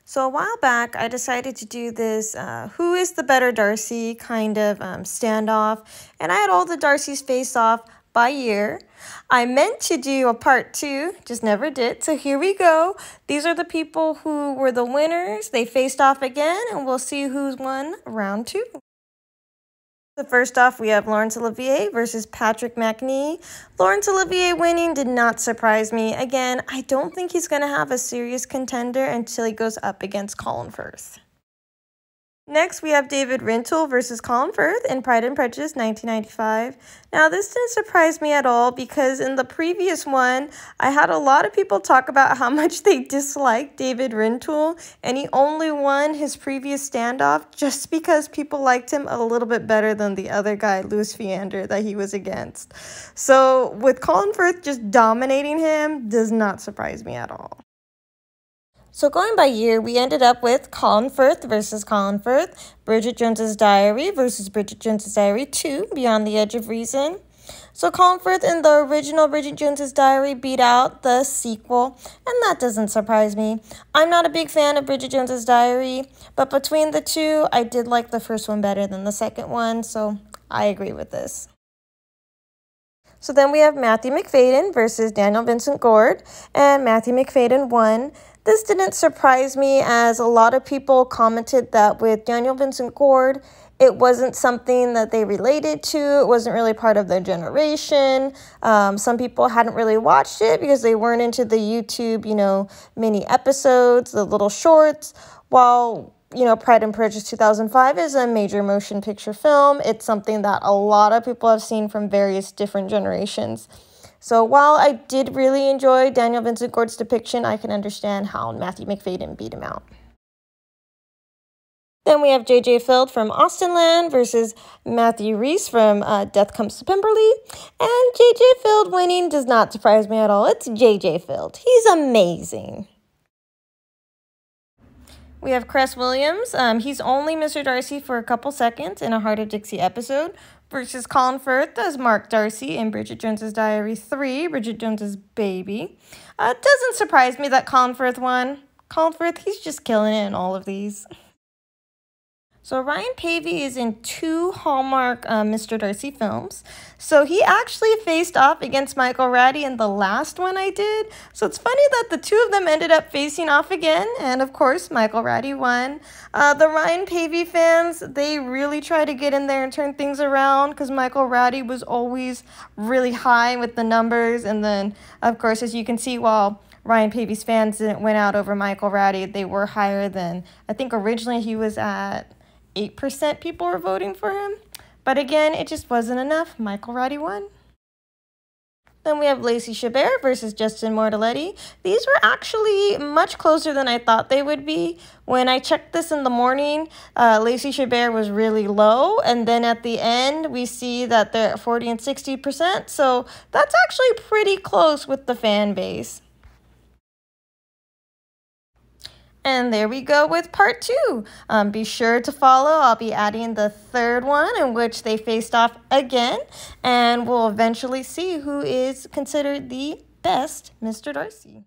So a while back, I decided to do this who is the better Darcy kind of standoff, and I had all the Darcys face off by year. I meant to do a part 2, just never did, so here we go. These are the people who were the winners. They faced off again, and we'll see who's won round 2. So first off, we have Laurence Olivier versus Patrick Macnee. Laurence Olivier winning did not surprise me. Again, I don't think he's going to have a serious contender until he goes up against Colin Firth. Next, we have David Rintoul versus Colin Firth in Pride and Prejudice 1995. Now, this didn't surprise me at all because in the previous one, I had a lot of people talk about how much they disliked David Rintoul, and he only won his previous standoff just because people liked him a little bit better than the other guy, Louis Fiander, that he was against. So, with Colin Firth just dominating him does not surprise me at all. So going by year, we ended up with Colin Firth versus Colin Firth, Bridget Jones's Diary versus Bridget Jones's Diary 2, Beyond the Edge of Reason. So Colin Firth in the original Bridget Jones's Diary beat out the sequel, and that doesn't surprise me. I'm not a big fan of Bridget Jones's Diary, but between the two, I did like the first one better than the second one, so I agree with this. So then we have Matthew Macfadyen versus Daniel Vincent Gord, and Matthew Macfadyen won. This didn't surprise me as a lot of people commented that with Daniel Vincent Gord, it wasn't something that they related to. It wasn't really part of their generation. Some people hadn't really watched it because they weren't into the YouTube, mini episodes, the little shorts. While, Pride and Prejudice 2005 is a major motion picture film, it's something that a lot of people have seen from various different generations. So while I did really enjoy Daniel Vincent Gord's depiction, I can understand how Matthew Macfadyen beat him out. Then we have J.J. Field from Austenland versus Matthew Rhys from Death Comes to Pemberley. And J.J. Field winning does not surprise me at all. It's J.J. Field. He's amazing. We have Cress Williams. He's only Mr. Darcy for a couple seconds in a Heart of Dixie episode versus Colin Firth as Mark Darcy in Bridget Jones's Diary 3, Bridget Jones's Baby. It doesn't surprise me that Colin Firth won. Colin Firth, he's just killing it in all of these. So Ryan Pavey is in 2 Hallmark Mr. Darcy films. So he actually faced off against Michael Ratty in the last one I did. So it's funny that the 2 of them ended up facing off again. And of course, Michael Ratty won. The Ryan Pavey fans, they really try to get in there and turn things around because Michael Ratty was always really high with the numbers. And then, of course, as you can see, while Ryan Pavey's fans didn't win out over Michael Ratty, they were higher than, I think originally he was at 8% people were voting for him. But again, it just wasn't enough. Michael Ratty won. Then we have Lacey Chabert versus Justin Mortaletti. These were actually much closer than I thought they would be. When I checked this in the morning, Lacey Chabert was really low. And then at the end, we see that they're at 40 and 60%. So that's actually pretty close with the fan base. And there we go with part 2. Be sure to follow. I'll be adding the 3rd one in which they faced off again. And we'll eventually see who is considered the best Mr. Darcy.